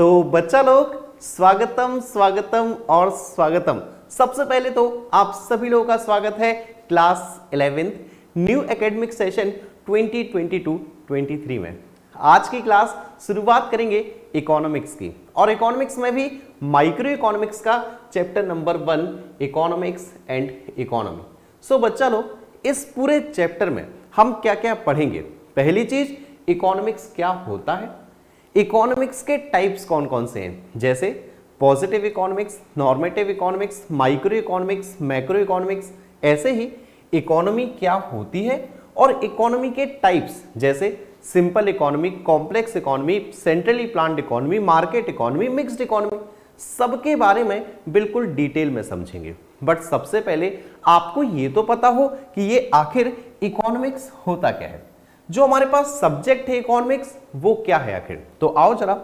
तो बच्चा लोग स्वागतम स्वागतम और स्वागतम। सबसे पहले तो आप सभी लोगों का स्वागत है class 11th new academic session 2022-23 में। आज की क्लास शुरुआत करेंगे इकोनॉमिक्स की, और इकोनॉमिक्स में भी माइक्रो इकोनॉमिक्स का chapter number 1 economics and economy. So बच्चा लोग इस पूरे चैप्टर में हम क्या क्या पढ़ेंगे। पहली चीज, इकोनॉमिक्स क्या होता है, इकोनॉमिक्स के टाइप्स कौन कौन से हैं, जैसे positive economics, normative economics, micro economics, macro economics. ऐसे ही इकोनॉमी क्या होती है और इकोनॉमी के टाइप्स जैसे simple economy, complex economy, centrally planned economy, market economy, mixed economy, सबके बारे में बिल्कुल डिटेल में समझेंगे। बट सबसे पहले आपको ये तो पता हो कि ये आखिर इकोनॉमिक्स होता क्या है, जो हमारे पास सब्जेक्ट है इकोनॉमिक्स वो क्या है आखिर। तो आओ जरा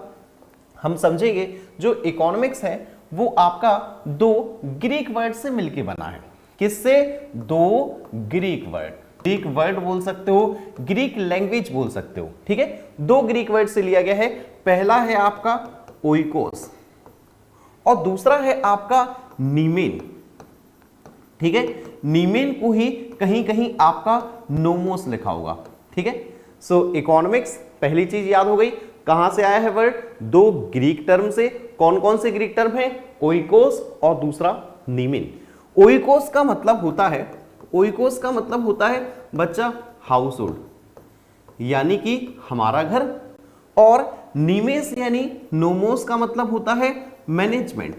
हम समझेंगे। जो इकोनॉमिक्स है वो आपका दो ग्रीक वर्ड से मिलके बना है। किससे? दो ग्रीक वर्ड बोल सकते हो, ग्रीक लैंग्वेज बोल सकते हो, ठीक है। दो ग्रीक वर्ड से लिया गया है। पहला है आपका ओइकोस और दूसरा है आपका नीमेन, ठीक है। नीमेन को ही कहीं कहीं आपका नोमोस लिखा होगा, ठीक है। सो इकोनॉमिक्स पहली चीज याद हो गई। कहां से आया है वर्ड? दो ग्रीक टर्म से। कौन कौन से ग्रीक टर्म है? ओइकोस और दूसरा नीमेन। ओइकोस का मतलब होता है बच्चा हाउस होल्ड, यानी कि हमारा घर, और नीमेस यानी नोमोस का मतलब होता है मैनेजमेंट,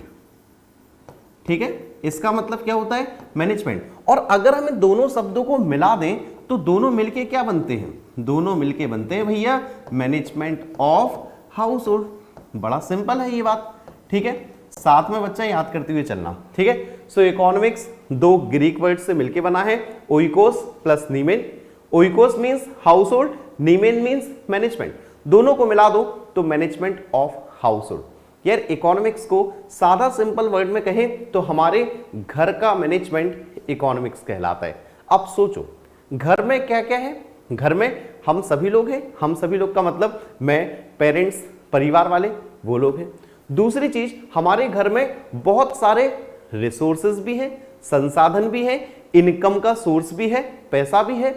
ठीक है। इसका मतलब क्या होता है? मैनेजमेंट। और अगर हमें दोनों शब्दों को मिला दें तो दोनों मिलके क्या बनते हैं? दोनों मिलके बनते हैं भैया मैनेजमेंट ऑफ हाउस होल्ड। बड़ा सिंपल है ये बात, ठीक है। साथ में बच्चा याद करते हुए चलना, ठीक है। सो इकोनॉमिक्स दो ग्रीक वर्ड से मिलके बना है, oikos plus nemein. Oikos means household, nemein means management. दोनों को मिला दो तो मैनेजमेंट ऑफ हाउस होल्ड। यार इकोनॉमिक्स को सादा सिंपल वर्ड में कहें तो हमारे घर का मैनेजमेंट इकोनॉमिक्स कहलाता है। अब सोचो घर में क्या क्या है। घर में हम सभी लोग हैं। हम सभी लोग का मतलब मैं, पेरेंट्स, परिवार वाले, वो लोग हैं। दूसरी चीज, हमारे घर में बहुत सारे रिसोर्सेज भी हैं, संसाधन भी हैं, इनकम का सोर्स भी है, पैसा भी है।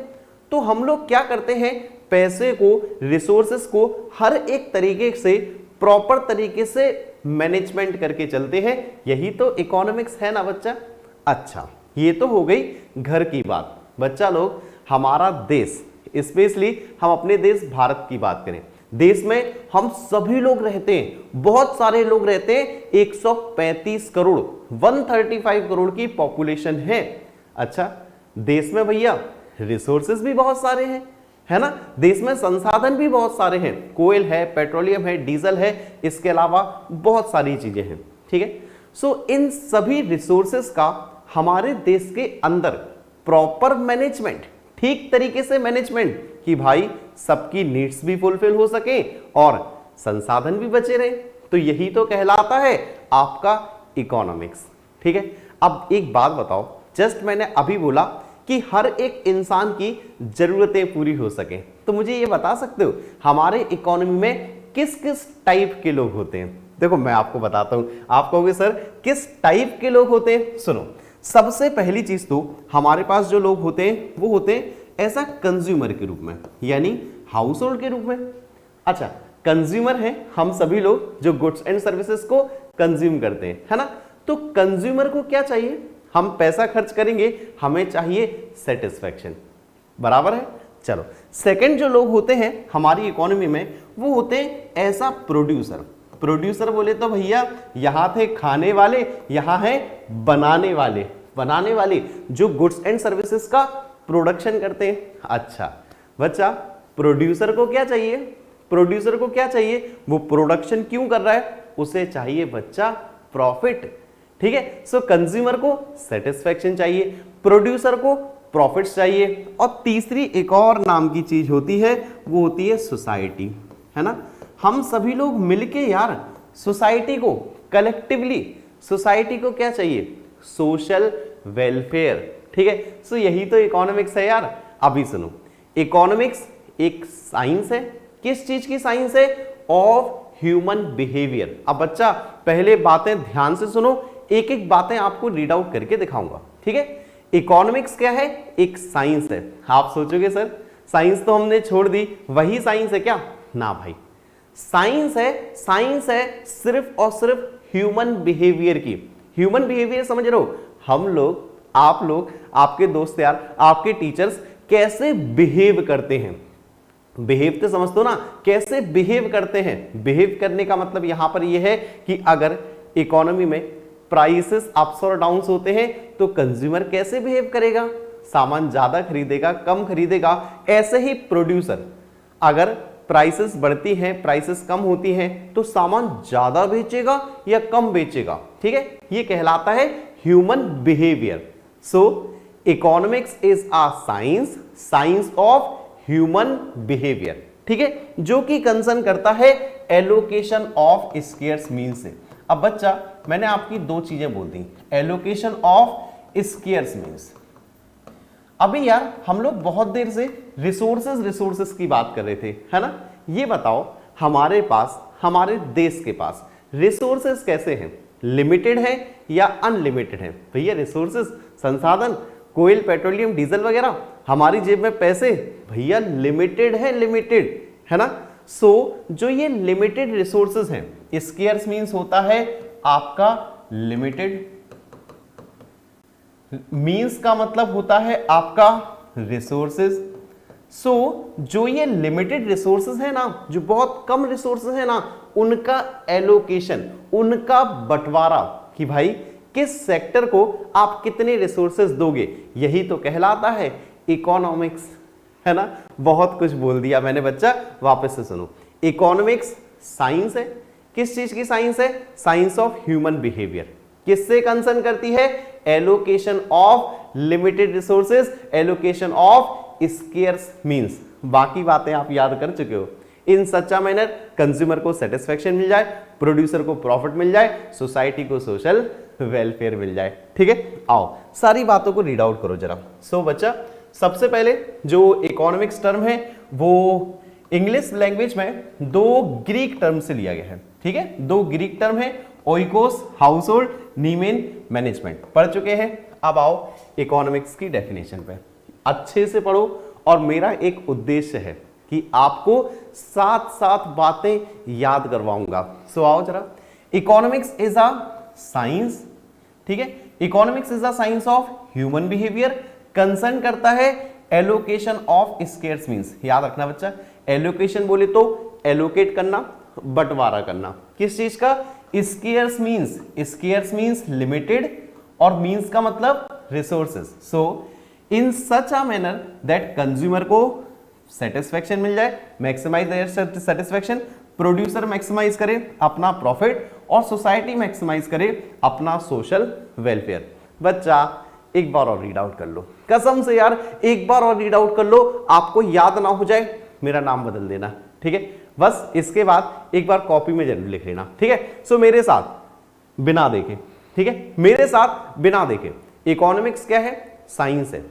तो हम लोग क्या करते हैं? पैसे को, रिसोर्सेज को हर एक तरीके से, प्रॉपर तरीके से मैनेजमेंट करके चलते हैं। यही तो इकोनॉमिक्स है ना बच्चा। अच्छा, ये तो हो गई घर की बात। बच्चा लोग हमारा देश, स्पेशली हम अपने देश भारत की बात करें, देश में हम सभी लोग रहते हैं, बहुत सारे लोग रहते हैं। 135 करोड़ 135 करोड़ की पॉपुलेशन है। अच्छा, देश में भैया रिसोर्सेज भी बहुत सारे हैं, है ना। देश में संसाधन भी बहुत सारे हैं, कोयल है, पेट्रोलियम है, डीजल है, इसके अलावा बहुत सारी चीजें हैं, ठीक है। सो इन सभी रिसोर्सेज का हमारे देश के अंदर प्रॉपर मैनेजमेंट, ठीक तरीके से मैनेजमेंट, कि भाई सबकी नीड्स भी फुलफिल हो सके और संसाधन भी बचे रहे, तो यही तो कहलाता है आपका इकोनॉमिक्स, ठीक है। अब एक बात बताओ, जस्ट मैंने अभी बोला कि हर एक इंसान की जरूरतें पूरी हो सके, तो मुझे ये बता सकते हो हमारे इकोनॉमी में किस किस टाइप के लोग होते हैं? देखो मैं आपको बताता हूं। आप कहोगे सर किस टाइप के लोग होते हैं? सुनो, सबसे पहली चीज तो हमारे पास जो लोग होते हैं वो होते हैं ऐसा कंज्यूमर के रूप में, यानी हाउस होल्ड के रूप में। अच्छा, कंज्यूमर है हम सभी लोग जो गुड्स एंड सर्विसेज को कंज्यूम करते हैं, है ना। तो कंज्यूमर को क्या चाहिए? हम पैसा खर्च करेंगे, हमें चाहिए सेटिस्फैक्शन, बराबर है। चलो, सेकंड जो लोग होते हैं हमारी इकोनॉमी में वो होते हैं ऐसा प्रोड्यूसर। प्रोड्यूसर बोले तो भैया यहां थे खाने वाले, यहां है बनाने वाले जो गुड्स एंड सर्विसेज का प्रोडक्शन करते हैं। अच्छा बच्चा, प्रोड्यूसर को क्या चाहिए? प्रोड्यूसर को क्या चाहिए? वो प्रोडक्शन क्यों कर रहा है? उसे चाहिए बच्चा प्रॉफिट, ठीक है। सो कंज्यूमर को सेटिस्फैक्शन चाहिए, प्रोड्यूसर को प्रॉफिट्स चाहिए, और तीसरी एक और नाम की चीज होती है, वो होती है सोसाइटी, है ना। हम सभी लोग मिलके यार सोसाइटी को, कलेक्टिवली सोसाइटी को क्या चाहिए? सोशल वेलफेयर, ठीक है। सो यही तो इकोनॉमिक्स है यार। अभी सुनो, इकोनॉमिक्स एक साइंस है। किस चीज की साइंस है? Of human behaviour. अब बच्चा पहले बातें ध्यान से सुनो, एक एक बातें आपको रीड आउट करके दिखाऊंगा, ठीक है। इकोनॉमिक्स क्या है? एक साइंस है। आप सोचोगे सर साइंस तो हमने छोड़ दी, वही साइंस है क्या? ना भाई, साइंस है सिर्फ और सिर्फ ह्यूमन बिहेवियर की। ह्यूमन बिहेवियर समझ रहे हो? हम लोग, आप लोग, आपके दोस्त यार, आपके टीचर्स कैसे बिहेव करते हैं। बिहेव तो समझते हो ना, कैसे बिहेव करते हैं। बिहेव करने का मतलब यहां पर यह है कि अगर इकोनॉमी में प्राइसेस अप्स और डाउन्स होते हैं तो कंज्यूमर कैसे बिहेव करेगा, सामान ज्यादा खरीदेगा, कम खरीदेगा। ऐसे ही प्रोड्यूसर, अगर प्राइसेस बढ़ती हैं, प्राइसेस कम होती हैं तो सामान ज्यादा बेचेगा या कम बेचेगा, ठीक है। ये कहलाता है human behaviour. So economics is a science of human behaviour, ठीक है, जो कि कंसर्न करता है एलोकेशन ऑफ स्केयर्स मींस से। अब बच्चा मैंने आपकी दो चीजें बोल दी, एलोकेशन ऑफ स्केयर्स मींस। अभी यार हम लोग बहुत देर से रिसोर्सेज की बात कर रहे थे, है ना। ये बताओ हमारे पास, हमारे देश के पास रिसोर्सेज कैसे हैं, लिमिटेड है या अनलिमिटेड है? भैया रिसोर्सेज, संसाधन, कोयल, पेट्रोलियम, डीजल वगैरह, हमारी जेब में पैसे, भैया लिमिटेड है ना। सो जो ये लिमिटेड रिसोर्सेज हैं, स्केयर्स मींस होता है आपका लिमिटेड, मींस का मतलब होता है आपका रिसोर्सेज। सो जो ये लिमिटेड रिसोर्सेज है ना, जो बहुत कम रिसोर्सेज है ना, उनका एलोकेशन, उनका बंटवारा, कि भाई किस सेक्टर को आप कितने रिसोर्सेज दोगे, यही तो कहलाता है इकोनॉमिक्स, है ना। बहुत कुछ बोल दिया मैंने बच्चा, वापस से सुनो। इकोनॉमिक्स साइंस है, किस चीज की साइंस है? Science of human behaviour. किससे कंसर्न करती है? Allocation of limited resources, allocation of scarce means. बाकी बातें आप याद कर चुके हो। In such a manner consumer को सेटिस्फेक्शन मिल जाए, प्रोड्यूसर को प्रॉफिट मिल जाए, सोसाइटी को सोशल वेलफेयर मिल जाए, ठीक है। आओ सारी बातों को रीड आउट करो जरा। सो बच्चा सबसे पहले जो इकोनॉमिक्स टर्म है वो इंग्लिश लैंग्वेज में दो ग्रीक टर्म से लिया गया है, ठीक है। दो ग्रीक टर्म है, ओइकोस हाउस होल्ड, नीमेन मैनेजमेंट, पढ़ चुके हैं। अब आओ इकोनॉमिक्स की डेफिनेशन पे, अच्छे से पढ़ो। और मेरा एक उद्देश्य है कि आपको साथ साथ बातें याद करवाऊंगा। सो आओ जरा। इकोनॉमिक्स इज अ साइंस, ठीक है। Economics is a science of human behaviour, concern करता है एलोकेशन ऑफ स्केयर्स मींस। याद रखना बच्चा, एलोकेशन बोले तो एलोकेट करना, बंटवारा करना। किस चीज का? स्केयर्स मींस लिमिटेड, और मींस का मतलब resources. So in such a manner that consumer को सेटिस्फेक्शन मिल जाए, maximise their satisfaction, producer maximise करे अपना प्रॉफिट, और सोसाइटी मैक्सिमाइज करे अपना सोशल वेलफेयर। बच्चा एक बार और रीड आउट कर लो, कसम से यार एक बार और रीड आउट कर लो, आपको याद ना हो जाए मेरा नाम बदल देना, ठीक है। बस इसके बाद एक बार कॉपी में जरूर लिख लेना, ठीक है। सो मेरे साथ बिना देखे, ठीक है, मेरे साथ बिना देखे। इकोनॉमिक्स क्या है? साइंस है।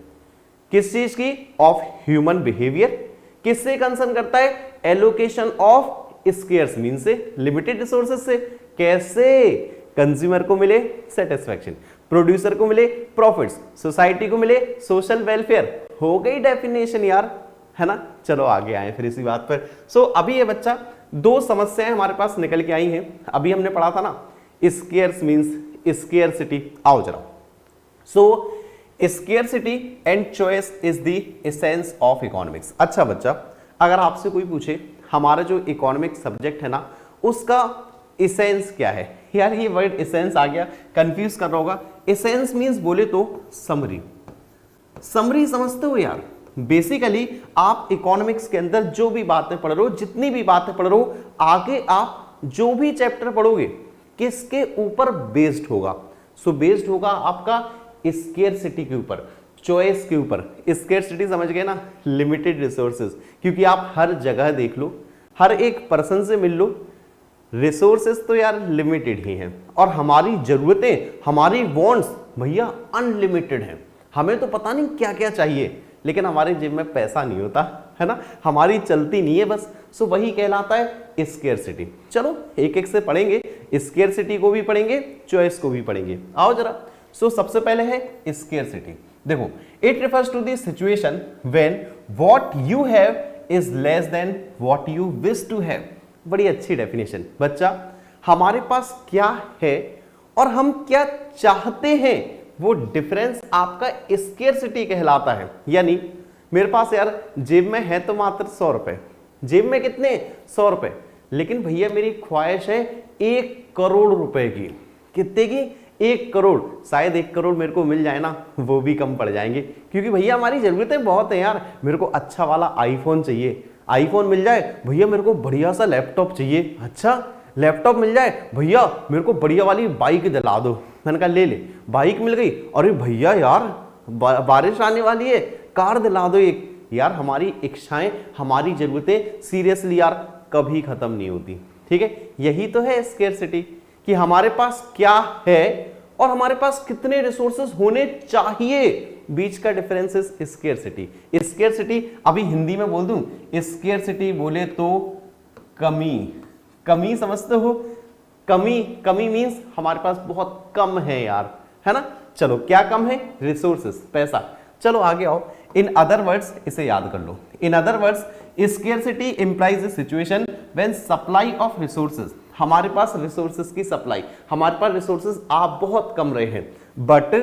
किस चीज की? Of human behaviour. किससे कंसर्न करता है? एलोकेशन ऑफ स्केयर्स मींस से, लिमिटेड रिसोर्सेज से। कैसे? कंज्यूमर को मिले सेटिस्फेक्शन, प्रोड्यूसर को मिले प्रॉफिट्स, सोसाइटी को मिले सोशल वेलफेयर। हो गई डेफिनेशन यार, है ना। चलो आगे आए फिर इसी बात पर। सो अभी ये बच्चा दो समस्याएं हमारे पास निकल के आई हैं। अभी हमने पढ़ा था ना स्केयर्स मींस स्केयरसिटी। आओ जरा। So scarcity and choice is the essence of economics. अच्छा बच्चा, अगर आपसे कोई पूछे हमारा जो इकोनॉमिक्स सब्जेक्ट है ना उसका एसेंस क्या है, यार ये वर्ड एसेंस आ गया, कंफ्यूज कर रहा होगा। एसेंस मींस बोले तो समरी। समरी समझते हो यार? बेसिकली आप इकोनॉमिक्स के अंदर जो भी बातें पढ़ रहे हो, जितनी भी बातें पढ़ रहे हो, आगे आप जो भी चैप्टर पढ़ोगे किसके ऊपर बेस्ड होगा? सो बेस्ड होगा आपका स्केयरसिटी के ऊपर, चॉइस के ऊपर। स्केयरसिटी समझ गए ना, लिमिटेड रिसोर्सेज। क्योंकि आप हर जगह देख लो, हर एक पर्सन से मिल लो, रिसोर्सेज तो यार लिमिटेड ही हैं, और हमारी जरूरतें, हमारी वांट्स भैया अनलिमिटेड हैं। हमें तो पता नहीं क्या क्या चाहिए, लेकिन हमारे जेब में पैसा नहीं होता, है ना, हमारी चलती नहीं है बस। सो वही कहलाता है स्केर्सिटी। चलो एक एक से पढ़ेंगे, स्केर्सिटी को भी पढ़ेंगे, चॉइस को भी पढ़ेंगे। आओ जरा। सो सबसे पहले है स्केर्सिटी। देखो, it refers to the situation when what you have is less than what you wish to have. बड़ी अच्छी डेफिनेशन। बच्चा, हमारे पास क्या है और हम क्या चाहते हैं, वो डिफरेंस आपका स्केर्सिटी कहलाता है। यानी मेरे पास यार जेब में है तो मात्र 100 रुपए, जेब में कितने 100 रुपए, लेकिन भैया मेरी ख्वाहिश है 1 करोड़ रुपए की। कितने की? 1 करोड़। शायद 1 करोड़ मेरे को मिल जाए ना, वो भी कम पड़ जाएंगे, क्योंकि भैया हमारी जरूरतें बहुत हैं यार। मेरे को अच्छा वाला आईफोन चाहिए, आईफोन मिल जाए। भैया मेरे को बढ़िया सा लैपटॉप चाहिए, अच्छा लैपटॉप मिल जाए। भैया मेरे को बढ़िया वाली बाइक दिला दो। मैंने कहा ले ले, बाइक मिल गई। अरे भैया यार बारिश आने वाली है, कार दिला दो एक। यार हमारी इच्छाएं, हमारी जरूरतें सीरियसली यार कभी खत्म नहीं होती। ठीक है, यही तो है स्केर्सिटी, कि हमारे पास क्या है और हमारे पास कितने रिसोर्सेज होने चाहिए, बीच का डिफरेंस इज स्केर्सिटी। स्केर्सिटी अभी हिंदी में बोल दूं, स्केर्सिटी बोले तो कमी। कमी समझते हो? कमी, कमी मींस हमारे पास बहुत कम है यार, है ना। चलो क्या कम है? रिसोर्सेज, पैसा। चलो आगे आओ। इन अदर वर्ड्स, इसे याद कर लो। In other words, scarcity implies a situation when supply of resources, हमारे पास रिसोर्सेज की सप्लाई, हमारे पास रिसोर्सेज आप बहुत कम रहे हैं, but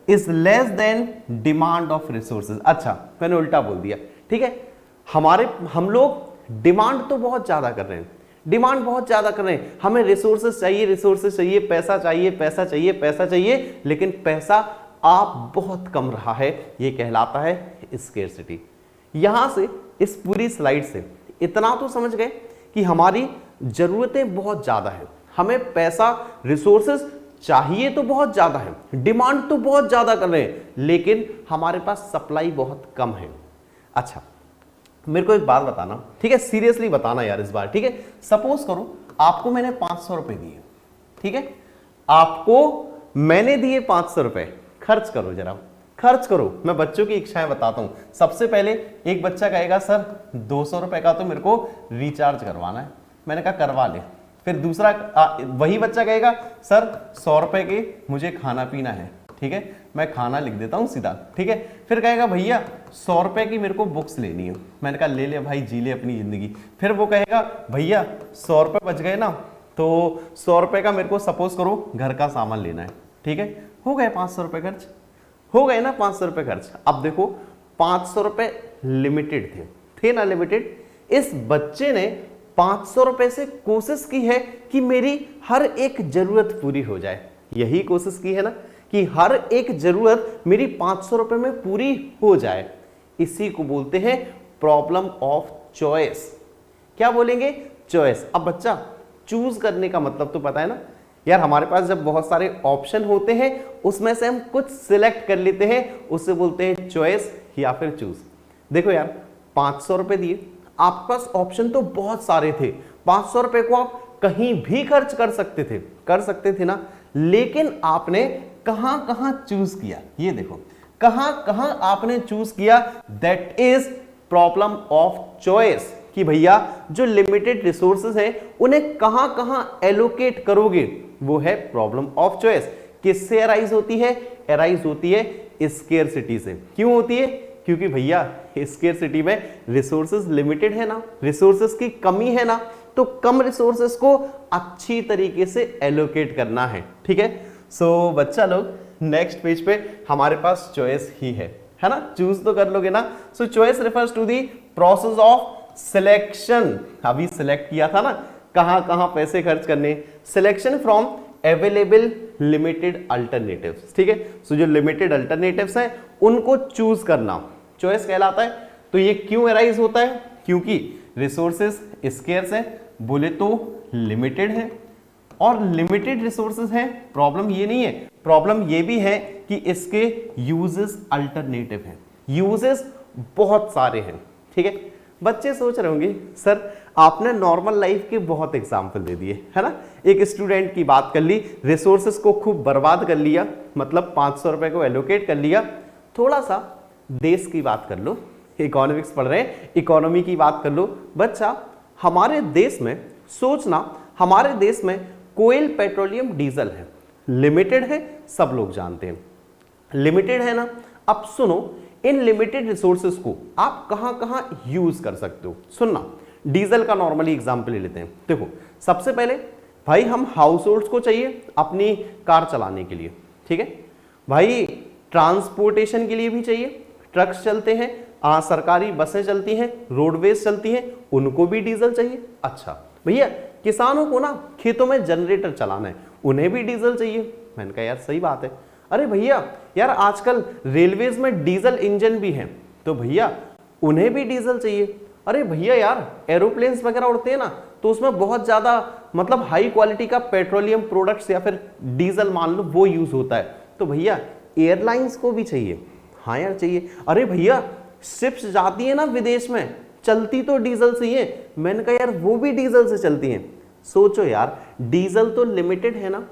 is less then demand of resources. अच्छा मैंने उल्टा बोल दिया। ठीक है, हम लोग डिमांड तो बहुत ज्यादा कर रहे हैं, डिमांड बहुत ज्यादा कर रहे हैं, हमें रिसोर्सेज चाहिए, रिसोर्सेज चाहिए, पैसा चाहिए, पैसा चाहिए, पैसा चाहिए, लेकिन पैसा आप बहुत कम रहा है, ये कहलाता है स्केर्सिटी। यहां से इस पूरी स्लाइड से इतना तो समझ गए कि हमारी जरूरतें बहुत ज्यादा है, हमें पैसा, रिसोर्सेज चाहिए तो बहुत ज्यादा है, डिमांड तो बहुत ज्यादा कर रहे हैं, लेकिन हमारे पास सप्लाई बहुत कम है। अच्छा मेरे को एक बात बताना, ठीक है, सीरियसली बताना यार इस बार। ठीक है, सपोज करो आपको मैंने 500 रुपए दिए, ठीक है, आपको मैंने दिए 500 रुपए, खर्च करो जरा, खर्च करो। मैं बच्चों की इच्छाएं बताता हूं। सबसे पहले एक बच्चा कहेगा सर 200 रुपए का तो मेरे को रिचार्ज करवाना है। मैंने कहा करवा ले। फिर दूसरा वही बच्चा कहेगा सर 100 रुपए के मुझे खाना पीना है, ठीक है, मैं खाना लिख देता हूं सीधा। ठीक है, फिर कहेगा भैया 100 रुपए की मेरे को बुक्स लेनी है। मैंने कहा ले ले भाई, जी ले अपनी जिंदगी। फिर वो कहेगा भैया 100 रुपए बच गए ना, तो 100 रुपए का मेरे को सपोज करो घर का सामान लेना है। ठीक है, हो गए 500 रुपए खर्च, हो गए ना 500 रुपए खर्च। अब देखो 500 रुपए लिमिटेड थे ना, लिमिटेड। इस बच्चे ने 500 रुपए से कोशिश की है कि मेरी हर एक जरूरत पूरी हो जाए। यही कोशिश की है ना, कि हर एक जरूरत मेरी 500 रुपए में पूरी हो जाए। इसी को बोलते हैं प्रॉब्लम ऑफ चॉइस। क्या बोलेंगे? चॉइस। अब बच्चा चूज करने का मतलब तो पता है ना यार, हमारे पास जब बहुत सारे ऑप्शन होते हैं उसमें से हम कुछ सिलेक्ट कर लेते हैं, उससे बोलते हैं चॉइस या फिर चूज। देखो यार 500 रुपए दिए, आपके पास ऑप्शन तो बहुत सारे थे, 500 रुपए को आप कहीं भी खर्च कर सकते थे ना, लेकिन आपने कहां कहां चूज किया, ये देखो कहां कहां आपने चूज किया। That is problem of choice, कि भैया जो लिमिटेड रिसोर्सेज हैं उन्हें कहां कहां एलोकेट करोगे, वो है प्रॉब्लम ऑफ चॉइस। किससे अराइज होती है? अराइज होती है स्केर्सिटी से। क्यों होती है? क्योंकि भैया स्केर्सिटी में रिसोर्सेज लिमिटेड है ना, रिसोर्सेज की कमी है ना, तो कम रिसोर्सेज को अच्छी तरीके से एलोकेट करना है। ठीक है, सो बच्चा लोग नेक्स्ट पेज पे हमारे पास चॉइस ही है ना, चूज तो कर लोगे ना। So choice refers to the process of selection. अभी सिलेक्ट किया था ना कहां कहां पैसे खर्च करने, selection from available limited alternatives. ठीक है, सो जो लिमिटेड अल्टरनेटिव्स हैं उनको चूज करना चॉइस कहलाता है। तो ये क्यों अराइज होता है? क्योंकि रिसोर्सेज स्केर्स हैं, बोले तो लिमिटेड है, और लिमिटेड रिसोर्सेज हैं। प्रॉब्लम ये नहीं है, प्रॉब्लम ये भी है कि इसके यूजेस अल्टरनेटिव हैं, यूजेस बहुत सारे हैं। ठीक है, बच्चे सोच रहे होंगे सर आपने नॉर्मल लाइफ के बहुत एग्जाम्पल दे दिए, है ना। एक स्टूडेंट की बात कर ली, रिसोर्सेज को खूब बर्बाद कर लिया, मतलब 500 रुपए को एलोकेट कर लिया। थोड़ा सा देश की बात कर लो, इकोनॉमिक्स पढ़ रहे हैं, इकोनॉमी की बात कर लो। बच्चा हमारे देश में सोचना, हमारे देश में कोयल पेट्रोलियम डीजल है, लिमिटेड है, सब लोग जानते हैं लिमिटेड है ना। अब सुनो, इन लिमिटेड रिसोर्सेज को आप कहां कहां यूज कर सकते हो। सुनना, डीजल का नॉर्मली एग्जांपल ले लेते हैं। देखो सबसे पहले भाई हम हाउस होल्ड्स को चाहिए अपनी कार चलाने के लिए, ठीक है भाई, ट्रांसपोर्टेशन के लिए भी चाहिए, ट्रक्स चलते हैं, सरकारी बसें चलती हैं, रोडवेज चलती हैं, उनको भी डीजल चाहिए। अच्छा भैया किसानों को ना खेतों में जनरेटर चलाना है, उन्हें भी डीजल चाहिए। मैंने कहा यार सही बात है। अरे भैया यार आजकल रेलवेज में डीजल इंजन भी हैं, तो भैया उन्हें भी डीजल चाहिए। अरे भैया यार एरोप्लेन्स वगैरह उड़ते हैं ना, तो उसमें बहुत ज्यादा मतलब हाई क्वालिटी का पेट्रोलियम प्रोडक्ट्स या फिर डीजल मान लो वो यूज होता है, तो भैया एयरलाइंस को भी चाहिए। हाँ यार चाहिए। अरे भैया शिप्स जाती है ना विदेश में, चलती तो डीजल से ही है। मैंने कहा यार वो भी डीजल से चलती हैं। सोचो यार डीजल तो लिमिटेड है ना,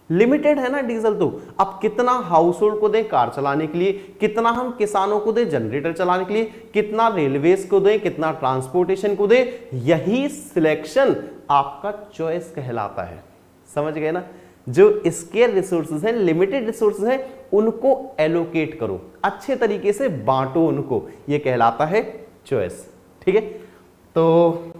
लिमिटेड है ना डीजल तो। अब कितना हाउस होल्ड को दें कार चलाने के लिए, कितना हम किसानों को दें जनरेटर चलाने के लिए, कितना रेलवेज को दें, कितना ट्रांसपोर्टेशन को दें, यही सिलेक्शन आपका चॉइस कहलाता है। समझ गए ना, जो स्केयर रिसोर्सेज हैं, लिमिटेड रिसोर्सेज हैं, उनको एलोकेट करो, अच्छे तरीके से बांटो उनको, ये कहलाता है चॉइस। ठीक है, तो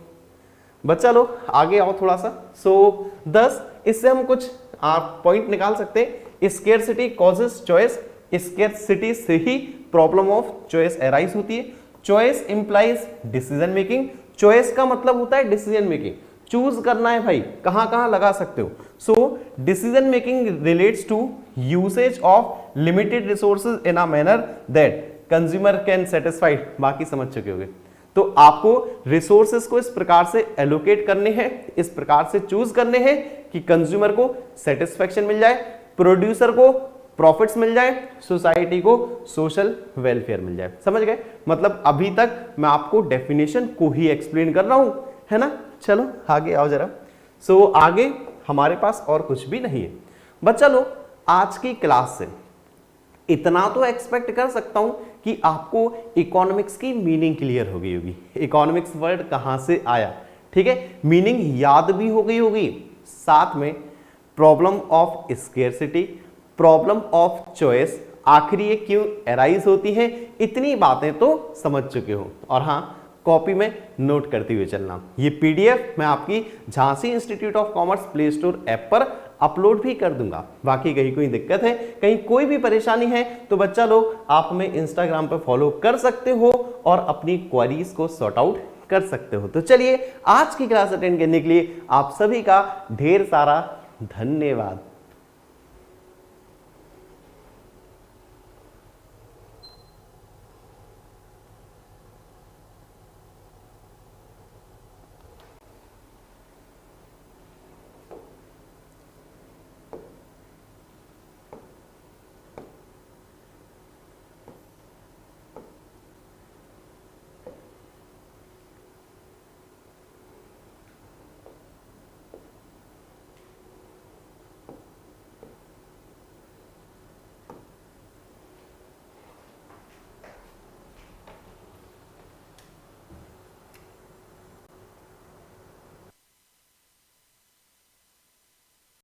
बच्चा लोग आगे आओ थोड़ा सा। सो 10 इससे हम कुछ आप पॉइंट निकाल सकते हैं। स्केयरसिटी कॉजेस चॉइस, स्केयरसिटी से ही प्रॉब्लम ऑफ चॉइस अराइज होती है। Choice implies decision making, choice का मतलब होता है डिसीजन मेकिंग, चूज करना है भाई, कहां कहां लगा सकते हो। So decision making relates to usage of limited resources in a manner that consumer can satisfied. बाकी समझ चुके होंगे। तो आपको रिसोर्सेस को इस प्रकार से एलोकेट करने हैं, इस प्रकार से चूज करने हैं कि कंज्यूमर को सेटिस्फेक्शन मिल जाए, प्रोड्यूसर को प्रॉफिट्स मिल जाए, सोसाइटी को सोशल वेलफेयर मिल जाए। समझ गए? मतलब अभी तक मैं आपको डेफिनेशन को ही एक्सप्लेन कर रहा हूं, है ना। चलो आगे आओ जरा। सो आगे हमारे पास और कुछ भी नहीं है। बच्चा लोग आज की क्लास से इतना तो एक्सपेक्ट कर सकता हूं कि आपको इकोनॉमिक्स की मीनिंग क्लियर हो गई होगी, इकोनॉमिक्स वर्ड कहां से आया, ठीक है, मीनिंग याद भी हो गई होगी, साथ में problem of scarcity, problem of choice, आखिर ये क्यों अराइज होती है, इतनी बातें तो समझ चुके हो। और हाँ, कॉपी में नोट करते हुए चलना। ये पीडीएफ मैं आपकी Jhansi institute of commerce play store app पर अपलोड भी कर दूंगा। बाकी कहीं कोई दिक्कत है, कहीं कोई भी परेशानी है, तो बच्चा लोग आप हमें इंस्टाग्राम पर फॉलो कर सकते हो और अपनी क्वेरीज को सॉर्ट आउट कर सकते हो। तो चलिए आज की क्लास अटेंड करने के लिए आप सभी का ढेर सारा धन्यवाद।